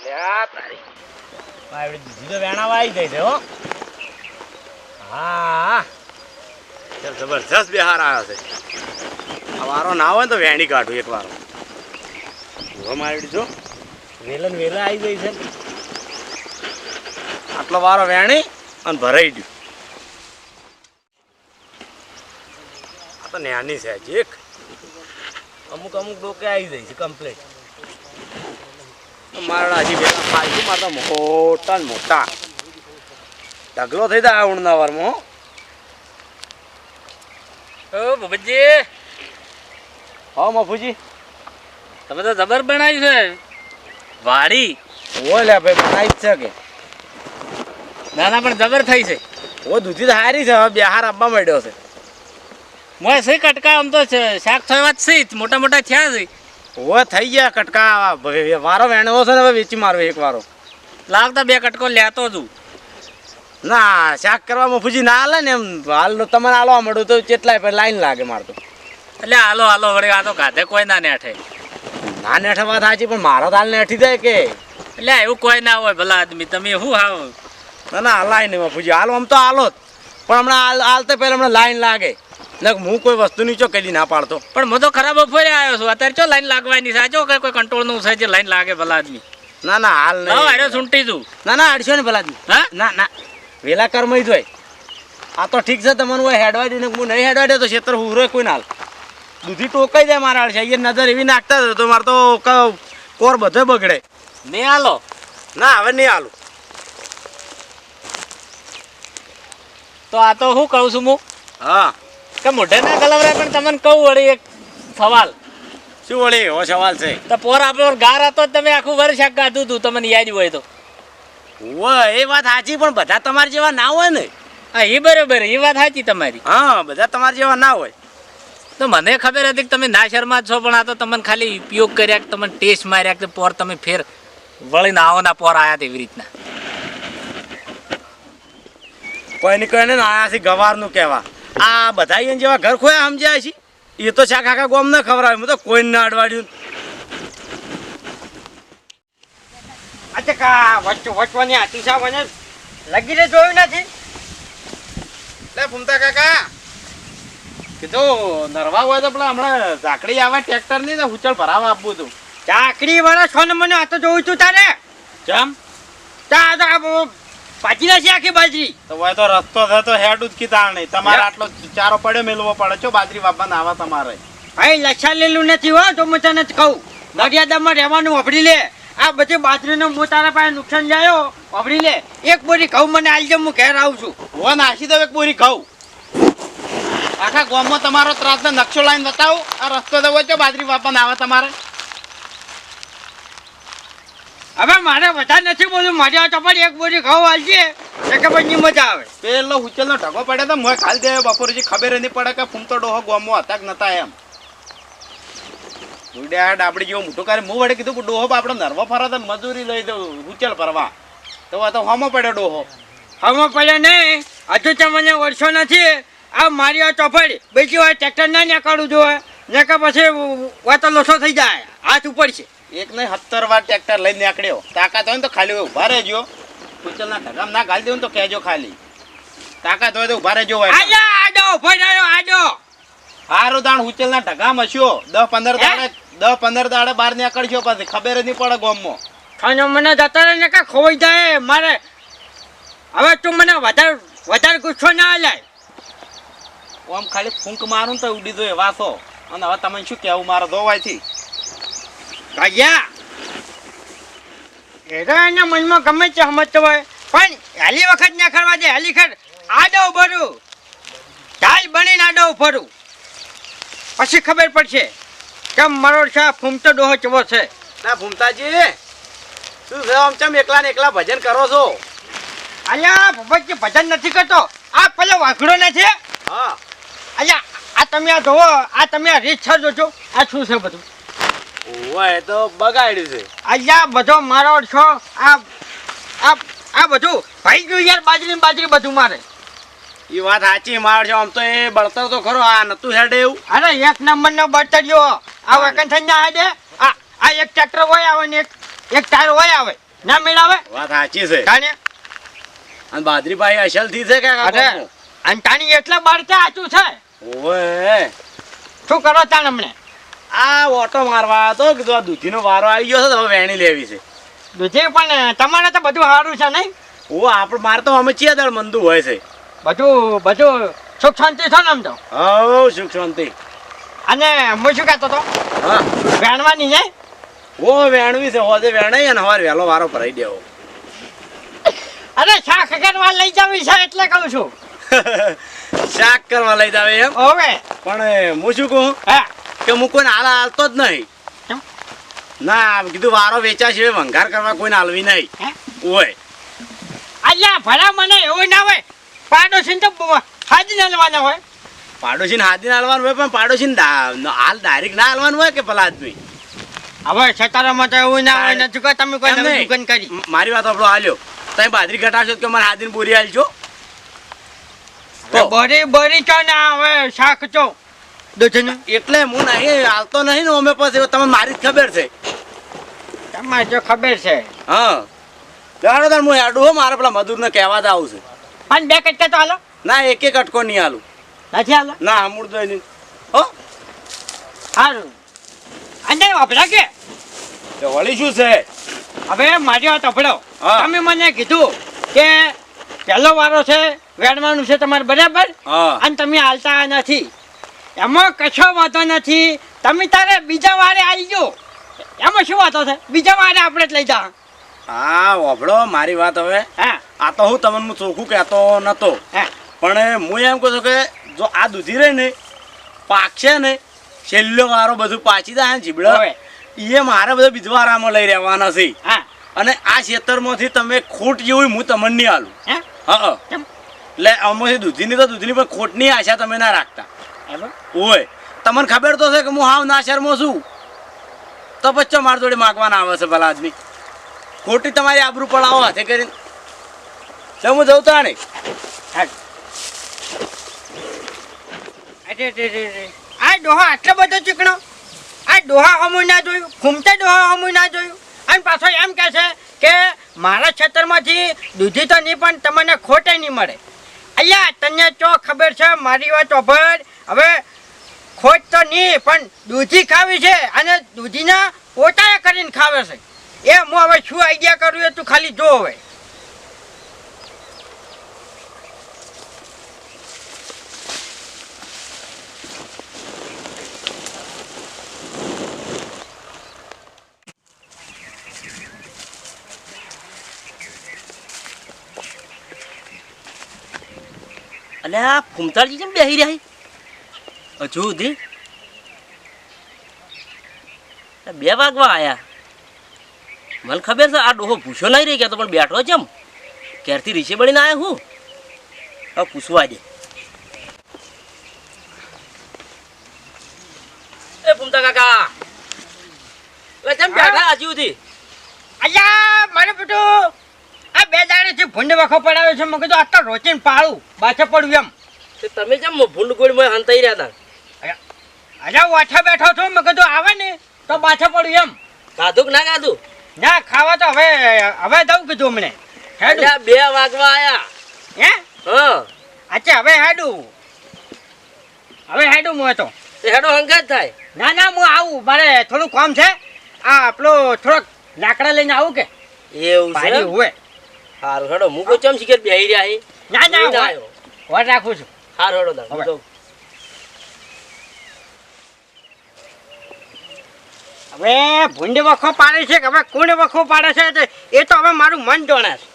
યા તારી પાવડી દીધી તો વેણાવા આવી ગઈ છે હો. હા ચાલ જબરજસ્ત બિહાર આવ્યો છે. આ વારો ના હોય ને તો વેણી કાઢું એક વારો. મારી જો વેલન વેલા આવી ગઈ છે. આટલો વારો વેણી અને ભરાઈ ગયું. આ તો નાની છે હજી એક. અમુક ડોકે આવી જાય છે કમ્પ્લીટ. મારા હજી વેલા ખાઈ મારા મોટા ને મોટા ઢગલો થઈ જાય ઉણના વારમાં. ઓ ભૂપતજી, હા મફુજી, તમે તો જબર બનાવ્યું છે વાડી. ઓ લે ભાઈ બનાવી જ છે કે નાના પણ જબર થઈ છે. ઓ દૂધી તો હારી છે. હવે બિહાર આપવા માંડ્યો છે. મોય સહી કટકા આમ તો શાક થવા જ છે, મોટા મોટા થયા છે. ઓ થઈ ગયા કટકા. વારો વેણવો છે ને હવે વેચી મારો એક વારો. લાવતા બે કટકો લેતો છું. ના શાક કરવા મફુજી ના હાલે ને એમ હાલ તમને હાલવા મળ્યું તો કેટલાય પછી લાઈન લાગે મારતો. એટલે હાલો હાલો વળી આ તો ગાધે કોઈ ના નેઠે. ના નેઠે વાત સાચી પણ મારો તો હાલ નેઠી જાય કે. એટલે એવું કોઈ ના હોય ભલા આદમી. તમે શું હાવ ના ના હલાય નહીં મફુજી. હાલો આમ તો હાલો જ પણ હમણાં હાલતા પહેલાં હમણાં લાઈન લાગે ને. હું કોઈ વસ્તુની ચો કદી ના પાડતો. પણ હું તો ખરાબ બપોરે આવ્યો છું. અત્યારે ચો લાઈન લાગવાની છે. જો કોઈ કંટ્રોલનું છે જે લાઈન લાગે ભલા આદમી. ના ના હાલ નહીં. અરે સૂંટી છું. ના ના અડશો ને ભલા આદમી. હા ના ના વેલા કરમઈ જોય. આ તો ઠીક છે તમને હું હેડવાઈ દઈને હું નહીં હેડવાઈ દે તો ખેતર હુરે કોઈ ના હાલ. દૂધી ટોકાઈ જાય મારા છે. અહીંયા નજર એવી નાખતા હતો તો મારે તો કોર બધો બગડે. નહીં હાલો. ના હવે નહીં હાલું. તો આ તો શું કહું છું હું હા કે મોઢે ના ગલવરાય. પણ તમને કહું વળી એક સવાલ. શું વળી એવો સવાલ છે? તો પોર આપણો ગાર હતો તમે આખું વર્ષ શાક કાઢું હતું તમને યાદ હોય તો. એ વાત સાચી પણ બધા તમારા જેવા ના હોય ને. હા એ બરોબર, એ વાત સાચી તમારી. હા બધા તમારા જેવા ના હોય. તો મને ખબર હતી કે તમે ના શર્મા છો, પણ આ તો તમને ખાલી ઉપયોગ કર્યા કે તમને ટેસ્ટ માર્યા કે પોર તમે ફેર વળીને આવો ના પોર આવ્યા એવી રીતના. કોઈને કોઈને આયા છે ગવારનું કહેવા. આ બધા એને જેવા ઘર ખોયા સમજ્યા છે. એ તો શાક આખા ગોમ ન ખવડાવે. હું તો કોઈને ના અડવાડ્યું. અચ્છા વચવાની આતિશા મને લગીને જોયું નથી. લે ફૂમતા કાકા કીધું નરવા હોય તો પેલા હમણાં ઝાકડી આવે ટ્રેક્ટર ની હુચળ ભરાવા આપવું હતું. ચાકરી વાળા છો ને મને આ તો જોયું તું તારે. કેમ? પાછી નાખી આખી બાજરી. તો હોય તો રસ્તો થતો હેડું જ કીધા નહીં. તમારે આટલો ચારો પડ્યો મેલવો પડે છો બાજરી વાપવાના આવા તમારે. ભાઈ લક્ષા લેલું નથી હો. તો હું તને કહું મર્યાદામાં રહેવાનું વાપરી લે. આ બધી બાજરીનો હું તારા પાસે નુકસાન જાયો વાપરી લે. એક બોરી ઘઉં મને આલજે, હું ઘેર આવું છું. હો નાખી દો એક બોરી ઘઉં. આખા ગામમાં તમારો ત્રાસનો નકશો લાઈન બતાવો. આ રસ્તો તો હોય છો બાજરી વાપવાના આવા તમારે. હવે મારે વધારે નથી બોલું. મારી આ ચપાટી એક બોરી ઘઉં આલજે કે પછી મજા આવે. પેલો ઉચલનો ઢગો પડ્યો તો મોય ખાલી દે બપોરજી ખબર નહીં પડે કે ફૂમતો ડોહો ગામમાં હતા કે નતા એમ. ડાબડી જેવો મોટો કરે. હું વડે કીધું કે ડોહો આપણો નરવો ફરા તો મજૂરી લઈ દઉં ઉચલ ફરવા. તો આ તો હોમો પડ્યો ડોહો. હમો પડ્યા નહીં. હજુ તો મને વર્ષો નથી. આ મારી આ ચોપડી બીજી વાર ટ્રેક્ટર ના નીકળવું જોઈએ ને કે પછી વાતો લોસો થઈ જાય. હાથ ઉપર છે. એક નહીં 17 વાર ટ્રેક્ટર લઈને નીકળ્યો. તાકાત હોય ને તો ખાલી ઉભા રહેજો. ઉચલના ઢગામ ના ગાલી દેવું તો કહેજો ખાલી. તાકાત હોય તો ઉભા રહેજો. આડો ઉભો રહ્યો આડો. હારું દાણ ઉચલના ઢગામ હસ્યો 10-15 દાડે બહાર નીકળશો પછી ખબર જ નહીં પડે ગામમાં. ખાનો મને જતા રહે ને કે ખોવાઈ જાય મારે. હવે તું મને વધારે ગુસ્સો ના લાય. આમ ખાલી ફૂંક મારું તો ઉડી દો વાસો. અને હવે તમે શું કહેવું મારે ધોવાયથી કાયા એના મનમાં ગમે તે સમજતો હોય પણ હેલી વખત ના કરવા દે. હેલી ખર આડો ભરું ઢાલ બનીને આડો ભરું પછી ખબર પડશે કે મારો શા ફૂમતો ડોહો ચવો છે. ના ફૂમતાજી શું છે આમ ચમ એકલા ને એકલા ભજન કરો છો? અલ્યા ભગવતજી ભજન નથી કરતો. આ પેલો વાઘડો નથી. હા અલ્યા આ તમે આ જોવો. આ તમે આ રીત છ જોજો. આ શું છે બધું? ઓય તો બગાડ્યું છે. અલ્યા બધો મારો છો. આ બધું ભાઈ ગયું યાર. બાજરી બધું મારે. એ વાત સાચી માર છે. આમ તો એ બળતર તો ખરો. આ નતું હેડે એવું. અરે એક નંબર નો બળતરિયો. આ વેકન થઈ ના હેડે. આ એક ટ્રેક્ટર હોય આવે ને એક ટાયર હોય આવે. ના મેળાવે વાત સાચી છે તાને અને બાદરી ભાઈ અસલ થી છે કે અરે અને તાની એટલા બાર છે આચું છે ઓય શું કરો તાણ હમણે આ ઓટો મારવા હતો કીધું આ દૂધીનો વારો આવી ગયો છે તો હવે વેણી લેવી છે દૂધી પણ તમારે તો બધું સારું છે નહીં ઓ આપણે માર તો અમે ચિયા દળ મંદુ હોય છે બધું સુખ શાંતિ છે ને આમ તો હવ સુખ શાંતિ અને હું શું કહેતો હતો હા વેણવાની નહીં ઓ વેણવી છે હોજે વેણાઈ અને હવાર વહેલો વારો ભરાઈ દેવો અરે શાક કરવા લઈ જવી છે એટલે કહું છું શાક કરવા લઈ જાવે એમ હવે પણ હું શું કહું હા કે હું કોઈને હાલ હાલતો જ નહીં કેમ? ના કીધું વારો વેચા છે વંગાર કરવા કોઈને હાલવી નહીં હે? ઓય અલ્યા ભલા મને એવું ના હોય પાડોશી તો હાજી લેવાના હોય પાડોશીને હાથીને હાલવાનું હોય પણ પાડોશીને હાલ ડાયરેક્ટ ના હાલવાનું હોય કે પેલા આદમી હવે છતારામાં તો એવું ના હોય નથી કે તમે કોઈ એમ નવી નહીં. દુકાન કરી મારી વાત આપણો હાલ્યો તમે બાજરી ઘટાડશો તો કે મારે હાથીને પૂરી હાલજો તો બરી ચો ના હવે શાક ચો દૂધનું એટલે હું નહીં હાલતો નહીં ને અમે પછી તમને મારી જ ખબર છે તમારે જો ખબર છે હા જાણો તાર હું હેડું હો મારે પેલા મજૂરને કહેવા જ આવું છે પણ બે કટકા તો હાલો ના એક એક અટકો નહીં હાલું નથી હાલો ના હમુડ દઈ નહીં હો સારું અને વાપરા કે તો વળી શું છે હવે મારી વાત અભડો હા. તમે મને કીધું કે પહેલો વારો છે વેડવાનું છે તમારે બરાબર હા અને તમે હાલતા નથી એમાં કશો વાંધો નથી તમે તારે બીજા વારે આવી ગયો એમાં શું વાંધો છે બીજા વારે આપણે જ લઈ જા હા વાપડો મારી વાત હવે હા આ તો હું તમને ચોખ્ખું કહેતો નતો હા પણ હું એમ કહું છું કે જો આ દૂધી રહી ને પાકશે ને છેલ્લો વારો બધું પાછી જાય ને જીબડો હવે. એ મારે બધા બીજવારામાં લઈ રહેવાના છે હા અને આ ખેતરમાંથી તમે ખોટ જેવું હું તમને નહીં આલું હા હા કેમ એટલે આમાંથી દૂધીની તો દૂધીની પણ ખોટની આશા તમે ના રાખતા એમ? ઓય તમને ખબર તો છે કે હું હાવ ના શર્મો છું તો પછી મારી જોડે માગવાના આવે છે ભલા આદમી ખોટી તમારી આબરૂ પડાવો હાથે કરીને તો હું જઉં તા નહીં હાલ. અરે રે રે રે. આ ડોહા આટલો બધો ચીકણો આ ડોહા હમું ના જોયું ઘૂમતા ડોહા હમું ના જોયું અને પાછો એમ કહે છે કે મારા ખેતરમાંથી દૂધી તો નહીં પણ તમને ખોટે નહીં મળે અલ્યા તને ચો ખબર છે મારી વાત ઓભર હવે ખોટ તો નહીં પણ દૂધી ખાવી છે અને દૂધીના પોતાએ કરીને ખાવે છે એ હું હવે શું આઈડિયા કરું એ તું ખાલી જો હવે અલે આ ફૂમતાળજી કેમ બેહી રહ્યા હજુ સુધી 2 વાગવા આયા મને ખબર છે આ ડોહો ભૂસો નહીં રહી ગયા તો પણ બેઠો છે એમ ક્યારથી રીસે બળીને આવ્યા હું હવે પૂછવા દે એ ફૂમતા કાકા એટલે કેમ બેઠા હજુ સુધી અલ્યા મારે બેટું આ 2 દાડેથી ભૂંડ વખો પડાવ્યો છે મેં કીધું આ તો રોચીને પાડું બાછે પડ્યું એમ તે તમે કેમ ભૂંડ ગોળમાં હંતાઈ રહ્યા હતા અરે વાછા બેઠો છું મેં કીધું આવે ને તો બાછે પડ્યું એમ ખાધું કે ના ખાધું ના ખાવા તો હવે દઉં કીધું અમને હેડું અલ્યા 2 વાગવા આયા હે હા અચ્છા હવે હેડું હું તો તે હેડો હંગાત થાય ના ના હું આવું મારે થોડું કામ છે આ આપણો થોડોક લાકડા લઈને આવું કે એવું છે ભારી હોય સારું હેડો હું કોઈ ચમ શીખર બેહી રહ્યા હે ના ના હું ના હોય. આવ્યો. વાર રાખું છું સારું હેડો દાદા હવે. હું જાઉં. હવે ભૂંડ વખો પાડે છે કે હવે કોણ વખો પાડે છે એ તો હવે મારું મન જાણે છે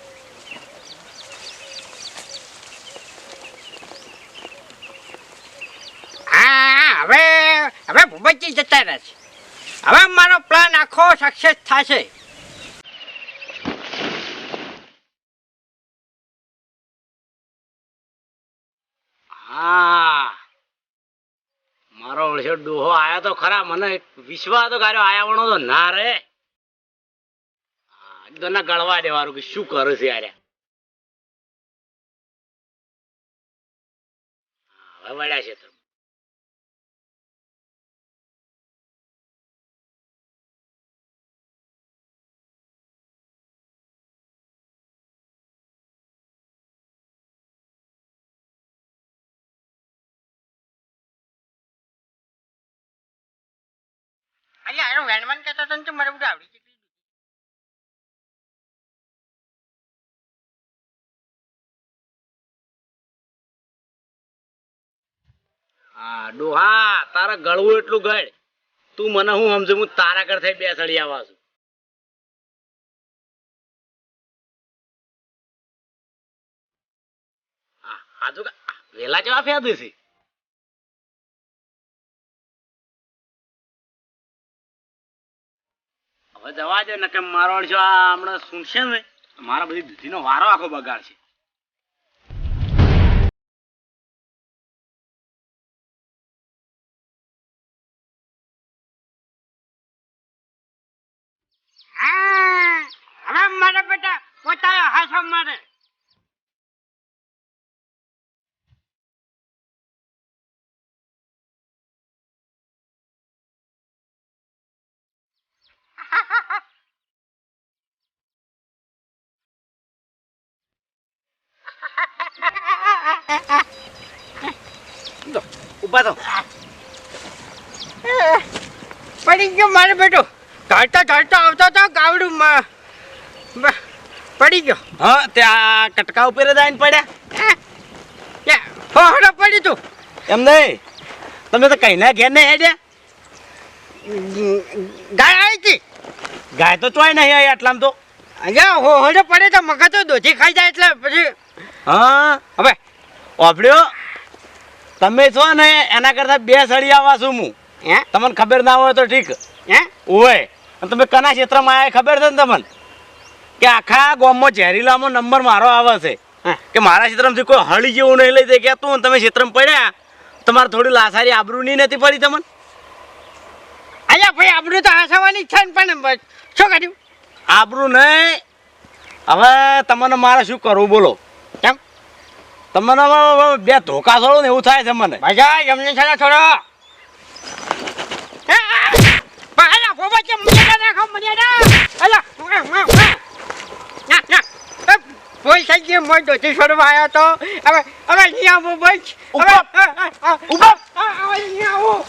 હા હવે ભૂપતજી જતા રહેશે હવે મારો પ્લાન આખો સક્સેસ થશે હા મારો ઓળશો ડોહો આયો તો ખરા મને વિશ્વાસ તો કાર્યો આયા વણો તો ના રે તો ના ગળવા દેવાનું કે શું કરે છે યાર હવે વળ્યા છે તો હું વેણવાન કહેતો હતો ને તો મારે બધું આવડી ગયું. હા ડોહા તારા ગળવું એટલું ગળ તું મને હું સમજુ હું તારા કર થઈ બે સળી આવા છું આજુ વેલા જેવા ફેદ છે હવે જવા દે ને કે મારો અડશો આ હમણાં સુનશે ને મારા બધી દૂધીનો વારો આખો બગાડ છે હવે મારા બેટા પોતાના હાથો મારે. ઉભા તો પડી ગયો મારો બેટો. ઢળતો આવતો તો ગાવડું પડી ગયો. હા ત્યાં કટકા ઉપર જ આવીને પડ્યા હોહડો પડી તું. એમ નહીં તમે તો કઈ ના ઘેર ને હેડ્યા ગાય આવી હતી. ગાય તો ચોય નહીં આવી આટલામાં તો અહીંયા હોહડો પડે તો મગા તો દોધી ખાઈ જાય એટલે પછી હા હવે ઓફડ્યો તમે છો ને એના કરતા બે સળી આવા છું હું હે તમને ખબર ના હોય તો ઠીક હે ઓય અને તમે કના ક્ષેત્રમાં આવ્યા ખબર છે ને તમને કે આખા ગામમાં ઝેરીલામાં નંબર મારો આવે છે કે મારા ક્ષેત્રમાંથી કોઈ હળી જેવું નહીં લઈ જાય કે તું તમે ક્ષેત્રમાં પડ્યા તમારે થોડી લાસારી આબરૂ નહીં નથી પડી તમને અલ્યા ભાઈ આપણું તો હસવાની છે ને પણ શું કર્યું આબરૂ નહીં હવે તમને મારે શું કરવું બોલો કેમ તમને હવે બે ધોકા છોડો ને એવું થાય છે મને મજા એમને છે ને થોડો અલા બોબા છે મર્યાદા રાખો મર્યાદા અલા બોલ થઈ ગયો મોય દોધી છોડવા આવ્યો તો હવે નહીં આવું બોલ ઉભા. હવે નહીં આવું